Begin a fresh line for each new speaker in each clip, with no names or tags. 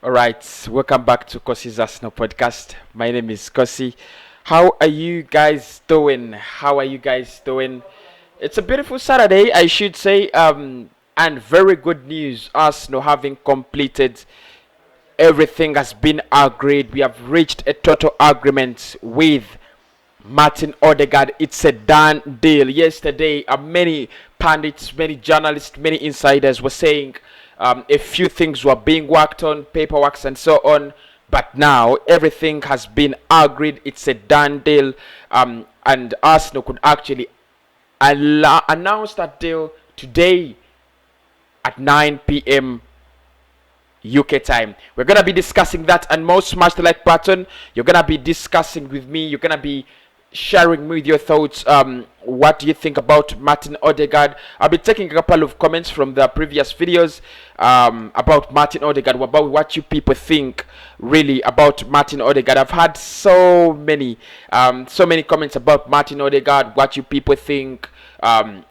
All right, welcome back to Kosi's Arsenal podcast. My name is Kosi. How are you guys doing? How are you guys doing? It's a beautiful Saturday, I should say, and very good news. Arsenal having completed everything has been agreed. We have reached a total agreement with Martin Odegaard. It's a done deal. Yesterday, many pundits, many journalists, many insiders were saying a few things were being worked on, paperwork and so on. But now everything has been agreed. It's a done deal, and Arsenal could actually announce that deal today at 9 p.m. UK time. We're gonna be discussing that and more. Smash the like button. You're gonna be discussing with me. You're gonna be sharing me with your thoughts. What do you think about Martin Odegaard? I'll be taking a couple of comments from the previous videos about Martin Odegaard, about what you people think really about Martin Odegaard. I've had so many comments about Martin Odegaard. What you people think?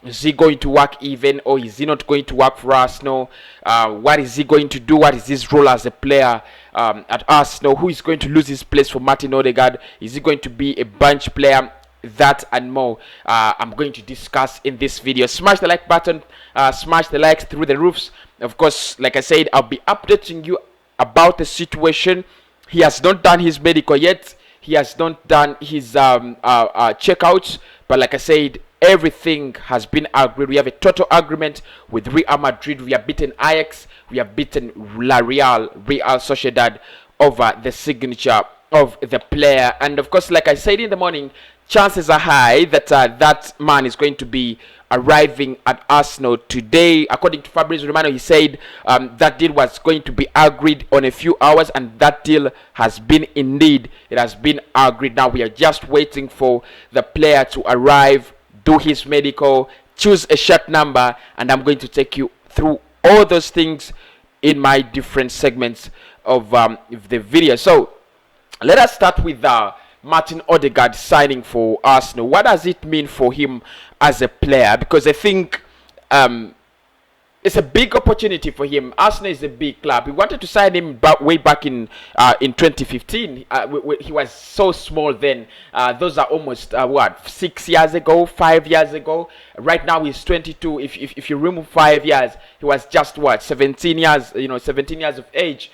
Is he going to work even, or is he not going to work for Arsenal? What is he going to do? What is his role as a player at Arsenal? Who is going to lose his place for Martin Odegaard? Is he going to be a bench player? That and more I'm going to discuss in this video. Smash the like button, smash the likes through the roofs. Of course, like I said, I'll be updating you about the situation. He has not done his medical yet. He has not done his checkouts, but like I said, everything has been agreed. We have a total agreement with Real Madrid. We have beaten Ajax. We have beaten Real Sociedad over the signature of the player. And of course, like I said in the morning, chances are high that that man is going to be arriving at Arsenal today. According to Fabrizio Romano, he said that deal was going to be agreed on a few hours, and that deal has been indeed. It has been agreed. Now we are just waiting for the player to arrive, do his medical, choose a shirt number, and I'm going to take you through all those things in my different segments of the video. So let us start with Martin Odegaard signing for Arsenal. What does it mean for him as a player? Because I think it's a big opportunity for him. Arsenal is a big club. We wanted to sign him way back in 2015. He was so small then. Those are almost 6 years ago, 5 years ago. Right now he's 22. If you remove 5 years, he was just 17 years. 17 years of age.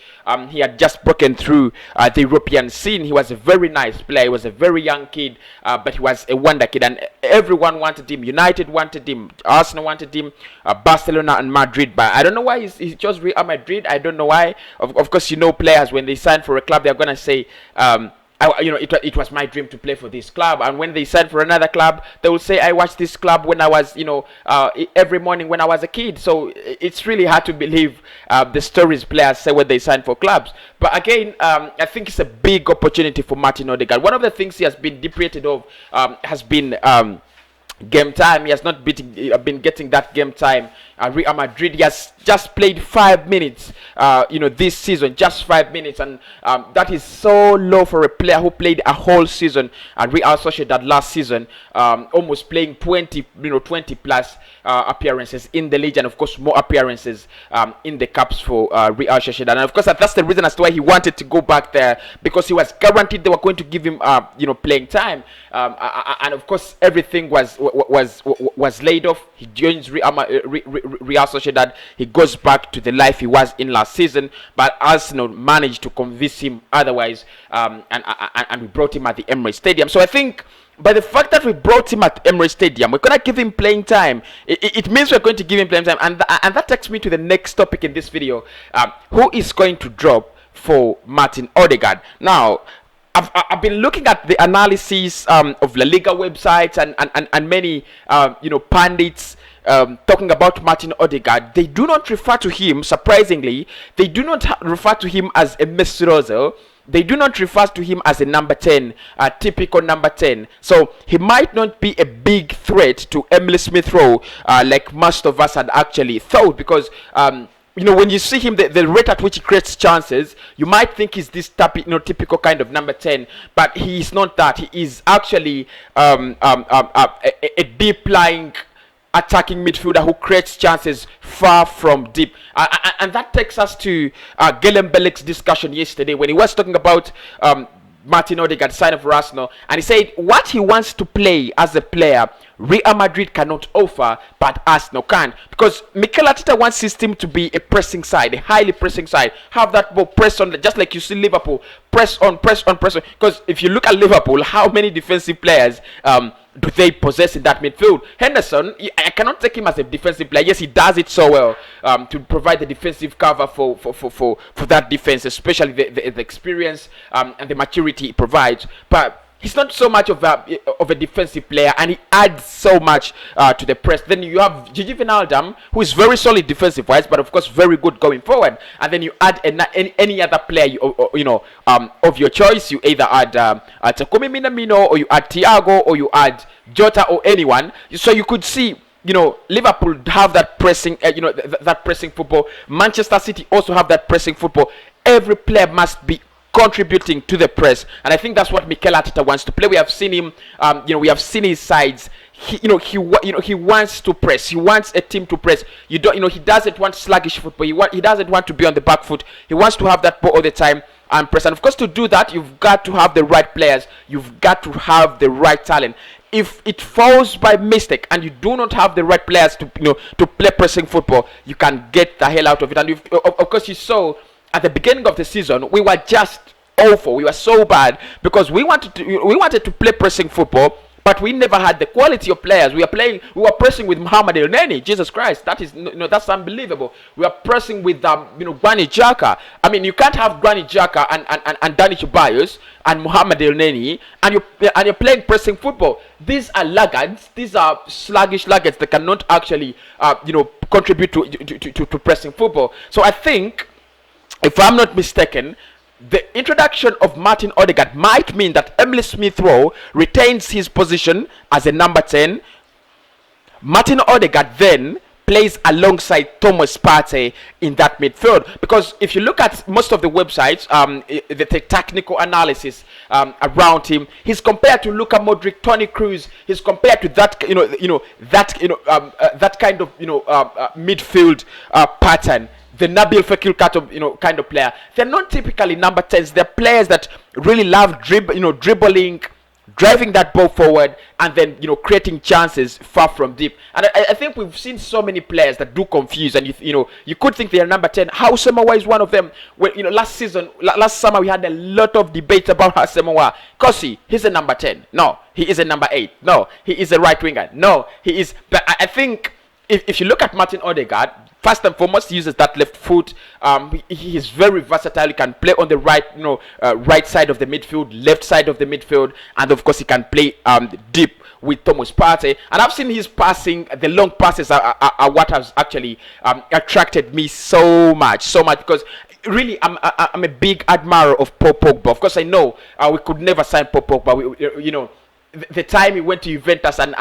He had just broken through the European scene. He was a very nice player. He was a very young kid, but he was a wonder kid, and everyone wanted him. United wanted him. Arsenal wanted him. Barcelona and Madrid, but I don't know why he chose Real Madrid. I don't know why. Of course, players when they sign for a club, they're gonna say, it was my dream to play for this club. And when they sign for another club, they will say, I watched this club when I was, every morning when I was a kid. So it's really hard to believe the stories players say when they sign for clubs. But again, I think it's a big opportunity for Martin Odegaard. One of the things he has been deprived of has been game time. He has not been getting that game time. Real Madrid, he has just played 5 minutes this season, just 5 minutes, and that is so low for a player who played a whole season at Real Sociedad last season, almost playing 20 plus appearances in the league, and of course more appearances in the cups for Real Sociedad. And of course that's the reason as to why he wanted to go back there, because he was guaranteed they were going to give him playing time, and of course everything was laid off. He joins Real Sociedad. He goes back to the life he was in last season, but Arsenal managed to convince him otherwise, and we brought him at the Emirates Stadium. So I think by the fact that we brought him at Emirates Stadium, we're going to give him playing time. It means we're going to give him playing time, and that takes me to the next topic in this video. Who is going to drop for Martin Odegaard? Now, I've been looking at the analysis of La Liga websites and many pundits talking about Martin Odegaard. They do not refer to him, surprisingly, they do not refer to him as a Messi Ozil. They do not refer to him as a number 10, a typical number 10. So he might not be a big threat to Emile Smith Rowe like most of us had actually thought, because when you see him, the rate at which he creates chances, you might think he's this typical kind of number 10, but he is not that. He is actually a deep lying attacking midfielder who creates chances far from deep. And that takes us to Galen Bellick's discussion yesterday when he was talking about Martin Ødegaard signing for Arsenal, and he said what he wants to play as a player Real Madrid cannot offer, but Arsenal can, because Mikel Arteta wants his team to be a pressing side, a highly pressing side, have that ball press on, just like you see Liverpool press on. Because if you look at Liverpool, how many defensive players do they possess in that midfield? Henderson, I cannot take him as a defensive player. Yes, he does it so well to provide the defensive cover for that defense, especially the experience and the maturity he provides. But he's not so much of a defensive player, and he adds so much to the press. Then you have Gigi Wijnaldum, who is very solid defensive-wise, but of course very good going forward. And then you add any other player of your choice. You either add Takumi Minamino, or you add Thiago, or you add Jota, or anyone. So you could see, Liverpool have that pressing, that pressing football. Manchester City also have that pressing football. Every player must be contributing to the press, and I think that's what Mikel Arteta wants to play. We have seen him, we have seen his sides. He wants to press. He wants a team to press. He doesn't want sluggish football. He doesn't want to be on the back foot. He wants to have that ball all the time and press. And of course, to do that, you've got to have the right players. You've got to have the right talent. If it falls by mistake and you do not have the right players to play pressing football, you can get the hell out of it. And of course, you saw at the beginning of the season, we were just awful. We were so bad because we wanted to play pressing football, but we never had the quality of players. We were pressing with Mohamed El Neni. Jesus Christ, that's unbelievable. We are pressing with Granit Xhaka. I mean, you can't have Granit Xhaka and Dani Ceballos and Mohamed El Neni and you're playing pressing football. These are laggards. These are sluggish laggards that cannot actually contribute to pressing football. So I think, if I'm not mistaken, the introduction of Martin Ødegaard might mean that Emile Smith-Rowe retains his position as a number 10. Martin Ødegaard then plays alongside Thomas Partey in that midfield. Because if you look at most of the websites, the technical analysis around him, he's compared to Luka Modric, Toni Kroos. He's compared to that, that kind of, midfield pattern. The Nabil Fekir kind of player. They're not typically number 10s. They're players that really love dribbling, driving that ball forward, and then creating chances far from deep. And I think we've seen so many players that do confuse, and you could think they are number 10. Hausemowa is one of them. Well, last summer we had a lot of debate about Hausemowa. Kosi, he's a number 10. No, he is a number 8. No, he is a right winger. No, he is. But I think if you look at Martin Ødegaard, first and foremost, he uses that left foot. He is very versatile. He can play on the right, right side of the midfield, left side of the midfield, and of course he can play deep with Thomas Partey. And I've seen his passing. The long passes are what has actually attracted me so much because really I'm a big admirer of Paul Pogba. Of course, I know we could never sign Paul Pogba. The time he went to Juventus and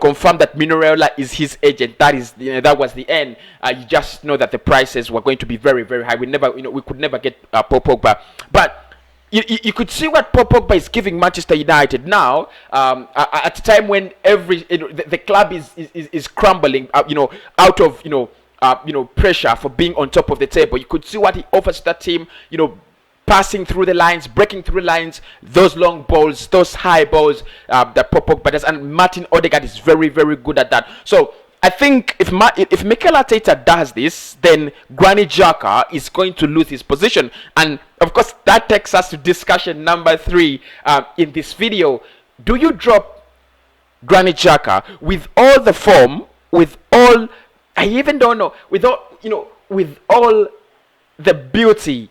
confirmed that Minoreola is his agent, that was the end. You just know that the prices were going to be very, very high. We could never get Paul Pogba. But you could see what Paul Pogba is giving Manchester United now, at a time when the club is crumbling, out of pressure for being on top of the table. You could see what he offers that team, passing through the lines, breaking through lines, those long balls, those high balls that Paul Pogba does, and Martin Ødegaard is very, very good at that. So I think if Mikel Arteta does this, then Granit Xhaka is going to lose his position, and of course that takes us to discussion number 3 in this video. Do you drop Granit Xhaka with all the form, with all the beauty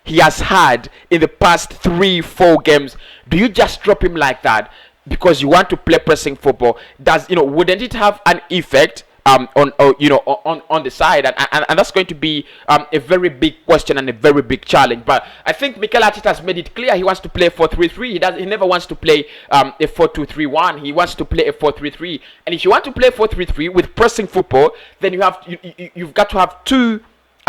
he has had in the past 3-4 games? Do you just drop him like that because you want to play pressing football? Wouldn't it have an effect on the side? And that's going to be a very big question and a very big challenge. But I think Mikel Arteta has made it clear he wants to play 4-3-3. He never wants to play a 4-2-3-1. He wants to play a 4-3-3. And if you want to play 4-3-3 with pressing football, then you've got to have 2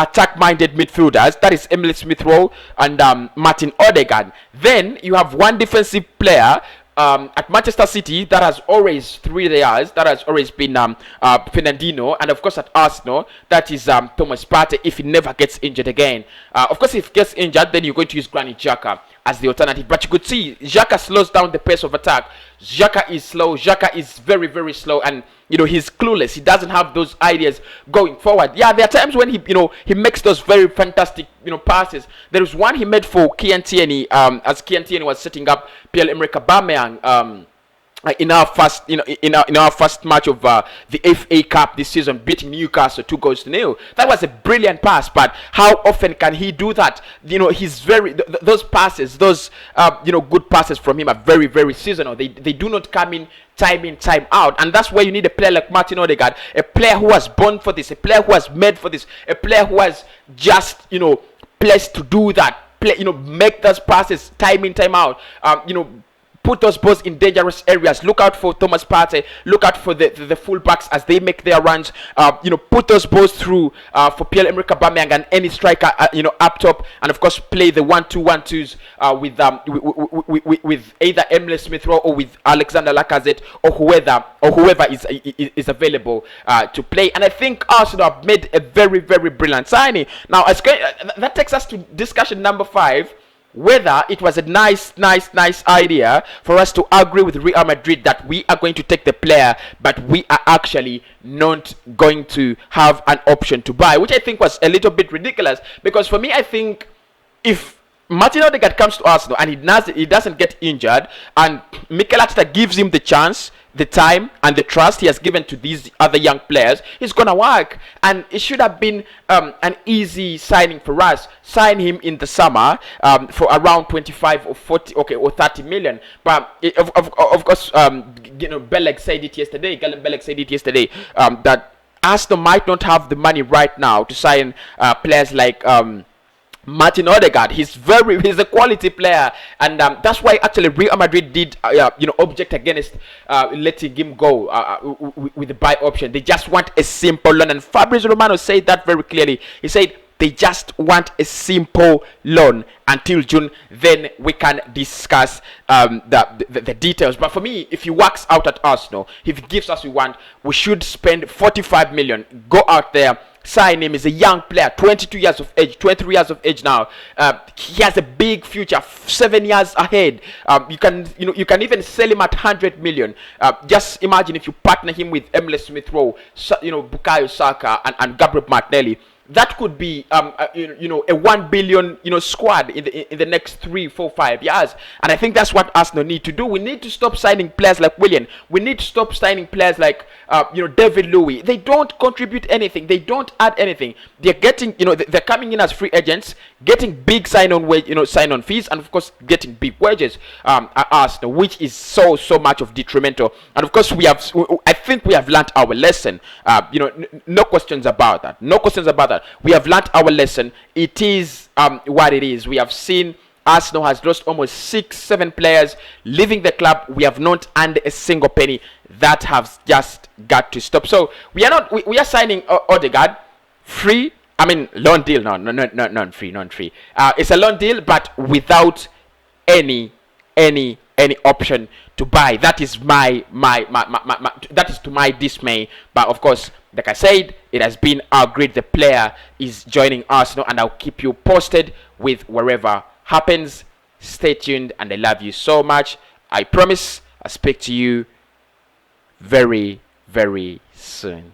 attack-minded midfielders, that is Emile Smith-Rowe and Martin Ødegaard. Then you have 1 defensive player at Manchester City, that has always three layers. That has always been Fernandinho, and of course at Arsenal, that is Thomas Partey if he never gets injured again. Of course, if he gets injured, then you're going to use Granit Xhaka as the alternative. But you could see Xhaka slows down the pace of attack. Xhaka is slow. Xhaka is very, very slow, and he's clueless. He doesn't have those ideas going forward. Yeah, there are times when he makes those very fantastic passes. There was one he made for Kian Tierney as Kian Tierney was setting up Pierre-Emerick Aubameyang in our first in our first match of the FA Cup this season, beating Newcastle 2-0. That was a brilliant pass, but how often can he do that? He's very those passes, those good passes from him are very, very seasonal. They do not come in, time out, and that's where you need a player like Martin Ødegaard, a player who was born for this, a player who was made for this, a player who was just placed to do that. Make those passes time in, time out. Put those balls in dangerous areas. Look out for Thomas Partey. Look out for the fullbacks as they make their runs. Put those balls through for Pierre-Emerick Aubameyang and any striker, up top, and of course play the 1-2-1-2s with either Emile Smith Rowe or with Alexander Lacazette or whoever is available to play. And I think Arsenal have made a very, very brilliant signing. Now, that takes us to discussion number 5. Whether it was a nice idea for us to agree with Real Madrid that we are going to take the player, but we are actually not going to have an option to buy, which I think was a little bit ridiculous. Because for me, I think if Martin Ødegaard comes to Arsenal and he doesn't get injured, and Mikel Arteta gives him the chance, the time, and the trust he has given to these other young players, it's gonna work. And it should have been an easy signing for us. Sign him in the summer for around 25 or 40, or 30 million. But of course, Belleg said it yesterday. Galen Belleg said it yesterday that Arsenal might not have the money right now to sign players like Martin Ødegaard. He's a quality player, and that's why actually Real Madrid did object against letting him go with the buy option. They just want a simple loan, and Fabrizio Romano said that very clearly. He said they just want a simple loan until June, then we can discuss the details. But for me, if he works out at Arsenal, if he gives us what we want, we should spend 45 million, go out there, sign him. He's a young player, 22 years of age, 23 years of age now. He has a big future, 7 years ahead. You can even sell him at 100 million. Just imagine if you partner him with Emile Smith Rowe, Bukayo Saka, and Gabriel Martinelli. That could be a 1 billion squad in the next 3, 4, 5 years. And I think that's what Arsenal need to do. We need to stop signing players like Willian. We need to stop signing players like David Louis. They don't contribute anything. They don't add anything. They're getting they're coming in as free agents, getting big sign on fees, and of course getting big wages at Arsenal, which is so much of detrimental. And of course I think we have learned our lesson. No questions about that. No questions about that. We have learned our lesson. It is what it is. We have seen Arsenal has lost almost 6-7 players leaving the club. We have not earned a single penny. That has just got to stop. So we are signing Odegaard free. I mean, loan deal. No, non-free. It's a loan deal, but without any option to buy. That is that is to my dismay. But of course, like I said, it has been agreed the player is joining Arsenal, and I'll keep you posted with wherever happens. Stay tuned, and I love you so much. I promise I'll speak to you very, very soon.